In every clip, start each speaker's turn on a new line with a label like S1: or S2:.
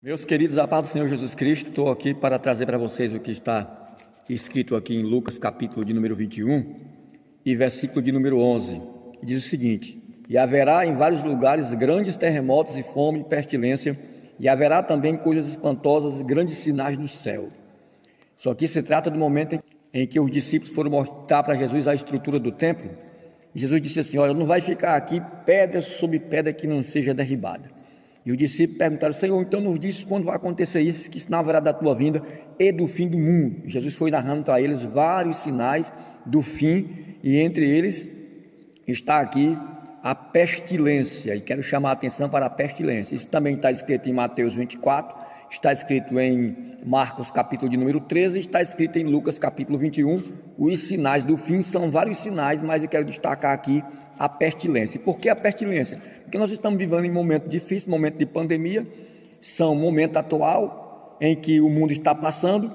S1: Meus queridos, a paz do Senhor Jesus Cristo, estou aqui para trazer para vocês o que está escrito aqui em Lucas, capítulo de número 21 e versículo de número 11. Diz o seguinte: E haverá em vários lugares grandes terremotos e fome e pestilência, e haverá também coisas espantosas e grandes sinais no céu. Só que se trata do momento em que os discípulos foram mostrar para Jesus a estrutura do templo, e Jesus disse assim: olha, não vai ficar aqui pedra sobre pedra que não seja derribada. E os discípulos perguntaram: Senhor, então nos diz quando vai acontecer isso, que sinal haverá da tua vinda e do fim do mundo. Jesus foi narrando para eles vários sinais do fim, e entre eles está aqui a pestilência, e quero chamar a atenção para a pestilência. Isso também está escrito em Mateus 24, está escrito em Marcos capítulo de número 13, está escrito em Lucas capítulo 21, os sinais do fim. São vários sinais, mas eu quero destacar aqui a pestilência. E por que a pestilência? Porque nós estamos vivendo em um momento difícil, momento de pandemia, são um momento atual em que o mundo está passando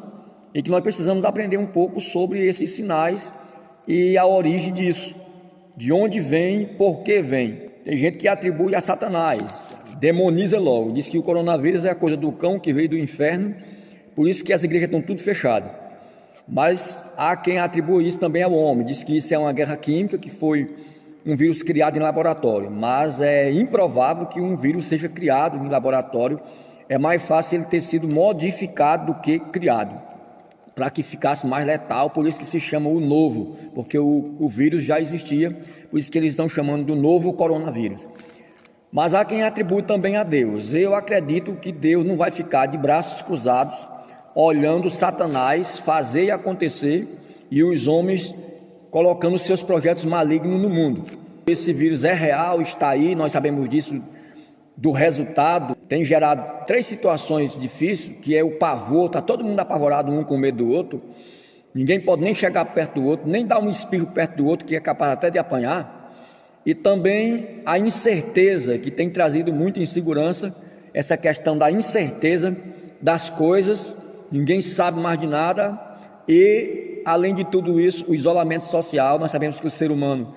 S1: e que nós precisamos aprender um pouco sobre esses sinais e a origem disso, de onde vem, por que vem. Tem gente que atribui a Satanás, demoniza logo, diz que o coronavírus é a coisa do cão que veio do inferno, por isso que as igrejas estão tudo fechadas. Mas há quem atribui isso também ao homem, diz que isso é uma guerra química, que foi um vírus criado em laboratório, mas é improvável que um vírus seja criado em laboratório. É mais fácil ele ter sido modificado do que criado, para que ficasse mais letal. Por isso que se chama o novo, porque o vírus já existia, por isso que eles estão chamando do novo coronavírus. Mas há quem atribui também a Deus. Eu acredito que Deus não vai ficar de braços cruzados olhando Satanás fazer e acontecer e os homens colocando seus projetos malignos no mundo. Esse vírus é real, está aí, nós sabemos disso, do resultado. Tem gerado 3 situações difíceis, que é o pavor, está todo mundo apavorado um com medo do outro, ninguém pode nem chegar perto do outro, nem dar um espirro perto do outro, que é capaz até de apanhar, e também a incerteza, que tem trazido muita insegurança, essa questão da incerteza das coisas, ninguém sabe mais de nada, e além de tudo isso, o isolamento social. Nós sabemos que o ser humano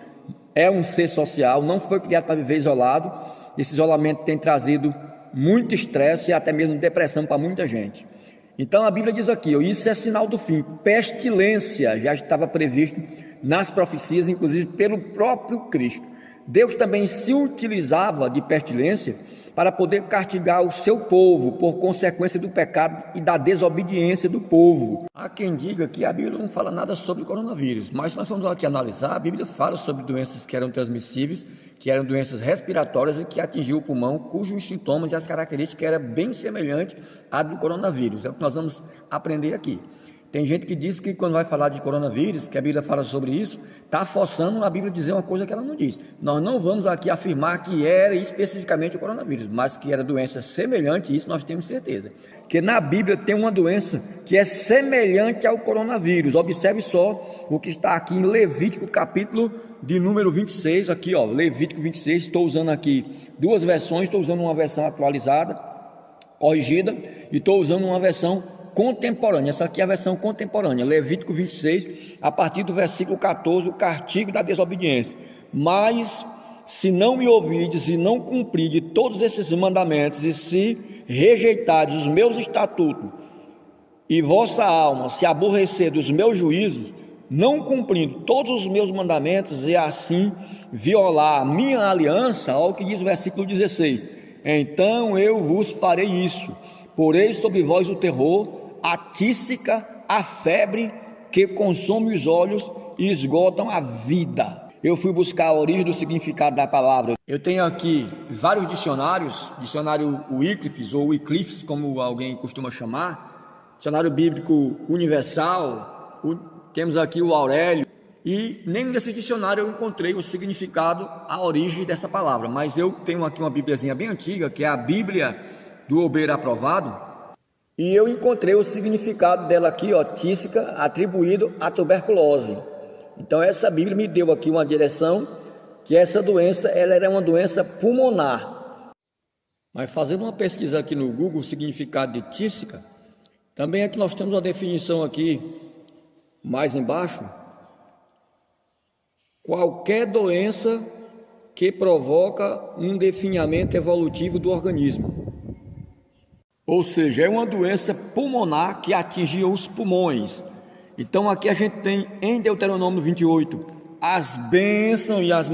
S1: é um ser social, não foi criado para viver isolado. Esse isolamento tem trazido muito estresse e até mesmo depressão para muita gente. Então a Bíblia diz aqui, isso é sinal do fim. Pestilência já estava previsto nas profecias, inclusive pelo próprio Cristo. Deus também se utilizava de pestilência para poder castigar o seu povo por consequência do pecado e da desobediência do povo. Há quem diga que a Bíblia não fala nada sobre o coronavírus, mas se nós formos aqui analisar, a Bíblia fala sobre doenças que eram transmissíveis, que eram doenças respiratórias e que atingiam o pulmão, cujos sintomas e as características eram bem semelhantes à do coronavírus. É o que nós vamos aprender aqui. Tem gente que diz que quando vai falar de coronavírus, que a Bíblia fala sobre isso, está forçando a Bíblia a dizer uma coisa que ela não diz. Nós não vamos aqui afirmar que era especificamente o coronavírus, mas que era doença semelhante, isso nós temos certeza. Que na Bíblia tem uma doença que é semelhante ao coronavírus. Observe só o que está aqui em Levítico, capítulo de número 26, aqui ó, Levítico 26, estou usando aqui 2 versões, estou usando uma versão atualizada, corrigida, e estou usando uma versão contemporânea. Essa aqui é a versão contemporânea, Levítico 26, a partir do versículo 14, o castigo da desobediência. Mas se não me ouvides e não cumprirdes todos esses mandamentos, e se rejeitardes os meus estatutos, e vossa alma se aborrecer dos meus juízos, não cumprindo todos os meus mandamentos, e assim violar a minha aliança, olha o que diz o versículo 16, então eu vos farei isso, porei sobre vós o terror, a tísica, a febre que consome os olhos e esgotam a vida. Eu fui buscar a origem do significado da palavra. Eu tenho aqui vários dicionários, dicionário Wycliffe ou Wycliffe, como alguém costuma chamar, dicionário bíblico universal, temos aqui o Aurélio, e nem nesse dicionário eu encontrei o significado, a origem dessa palavra, mas eu tenho aqui uma bíbliazinha bem antiga, que é a Bíblia do Obreiro Aprovado, e eu encontrei o significado dela aqui, ó, tísica, atribuído à tuberculose. Então essa Bíblia me deu aqui uma direção, que essa doença, ela era uma doença pulmonar. Mas fazendo uma pesquisa aqui no Google, o significado de tísica, também aqui nós temos uma definição aqui, mais embaixo, qualquer doença que provoca um definhamento evolutivo do organismo. Ou seja, é uma doença pulmonar que atingia os pulmões. Então aqui a gente tem em Deuteronômio 28 as bênçãos e as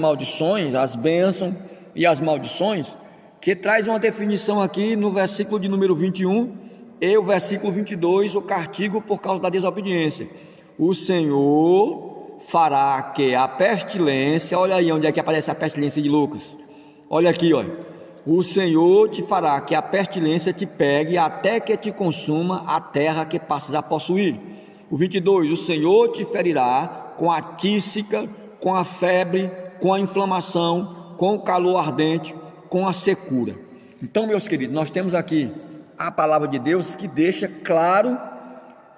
S1: maldições, que traz uma definição aqui no versículo de número 21 e o versículo 22, o castigo por causa da desobediência. O Senhor fará que a pestilência, olha aí onde é que aparece a pestilência de Lucas, olha aqui, olha. O Senhor te fará que a pestilência te pegue até que te consuma a terra que passas a possuir. O 22, o Senhor te ferirá com a tísica, com a febre, com a inflamação, com o calor ardente, com a secura. Então, meus queridos, nós temos aqui a palavra de Deus que deixa claro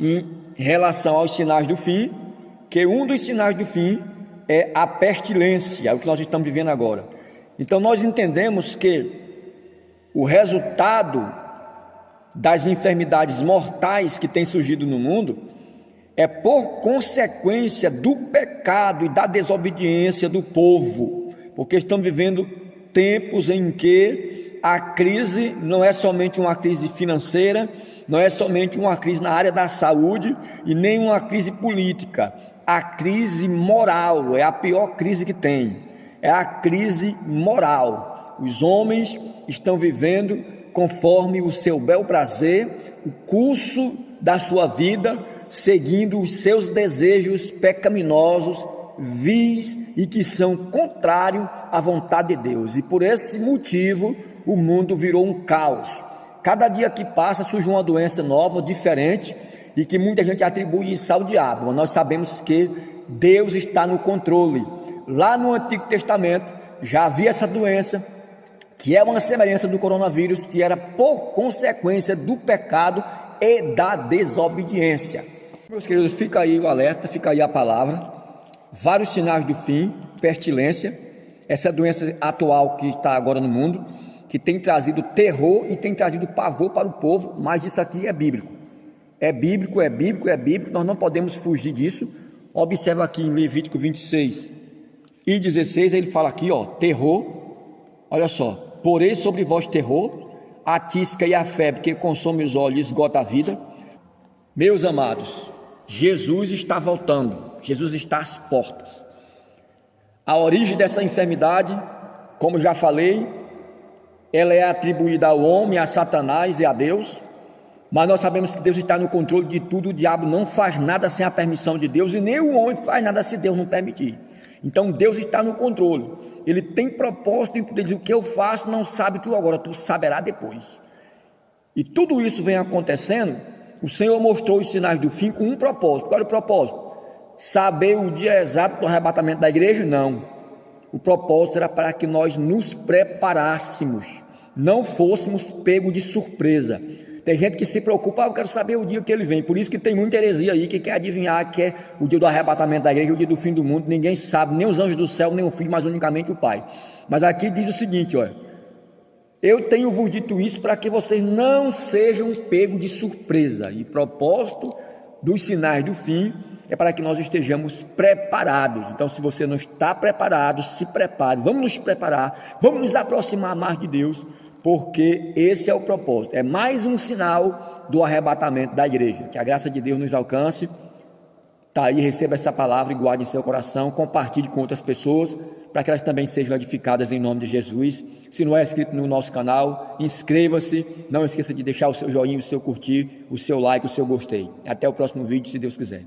S1: em relação aos sinais do fim, que um dos sinais do fim é a pestilência, é o que nós estamos vivendo agora. Então nós entendemos que o resultado das enfermidades mortais que têm surgido no mundo é por consequência do pecado e da desobediência do povo, porque estamos vivendo tempos em que a crise não é somente uma crise financeira, não é somente uma crise na área da saúde e nem uma crise política. A crise moral é a pior crise que tem. É a crise moral. Os homens estão vivendo conforme o seu bel prazer, o curso da sua vida, seguindo os seus desejos pecaminosos, vis e que são contrários à vontade de Deus. E por esse motivo o mundo virou um caos. Cada dia que passa surge uma doença nova, diferente, e que muita gente atribui isso ao diabo. Mas nós sabemos que Deus está no controle. Lá no Antigo Testamento já havia essa doença, que é uma semelhança do coronavírus, que era por consequência do pecado e da desobediência. Meus queridos, fica aí o alerta, fica aí a palavra. Vários sinais do fim, pestilência, essa doença atual que está agora no mundo, que tem trazido terror e tem trazido pavor para o povo, mas isso aqui é bíblico. É bíblico, nós não podemos fugir disso. Observa aqui em Levítico 26 e 16, ele fala aqui, terror, olha só, porém sobre vós terror, a tísica e a febre que consome os olhos e esgota a vida. Meus amados, Jesus está voltando, Jesus está às portas. A origem dessa enfermidade, como já falei, ela é atribuída ao homem, a Satanás e a Deus, mas nós sabemos que Deus está no controle de tudo. O diabo não faz nada sem a permissão de Deus, e nem o homem faz nada se Deus não permitir. Então Deus está no controle, Ele tem propósito em tudo. Ele diz: o que eu faço não sabe tu agora, tu saberá depois. E tudo isso vem acontecendo. O Senhor mostrou os sinais do fim com um propósito. Qual é o propósito? Saber o dia exato do arrebatamento da igreja? Não. O propósito era para que nós nos preparássemos, não fôssemos pegos de surpresa. Tem gente que se preocupa: eu quero saber o dia que ele vem. Por isso que tem muita heresia aí que quer adivinhar que é o dia do arrebatamento da igreja, o dia do fim do mundo. Ninguém sabe, nem os anjos do céu, nem o Filho, mas unicamente o Pai. Mas aqui diz o seguinte, olha: eu tenho vos dito isso para que vocês não sejam pegos de surpresa. E o propósito dos sinais do fim é para que nós estejamos preparados. Então, se você não está preparado, se prepare. Vamos nos preparar, vamos nos aproximar mais de Deus, porque esse é o propósito. É mais um sinal do arrebatamento da igreja. Que a graça de Deus nos alcance. Está aí, receba essa palavra e guarde em seu coração. Compartilhe com outras pessoas, para que elas também sejam edificadas em nome de Jesus. Se não é inscrito no nosso canal, inscreva-se. Não esqueça de deixar o seu joinha, o seu curtir, o seu like, o seu gostei. Até o próximo vídeo, se Deus quiser.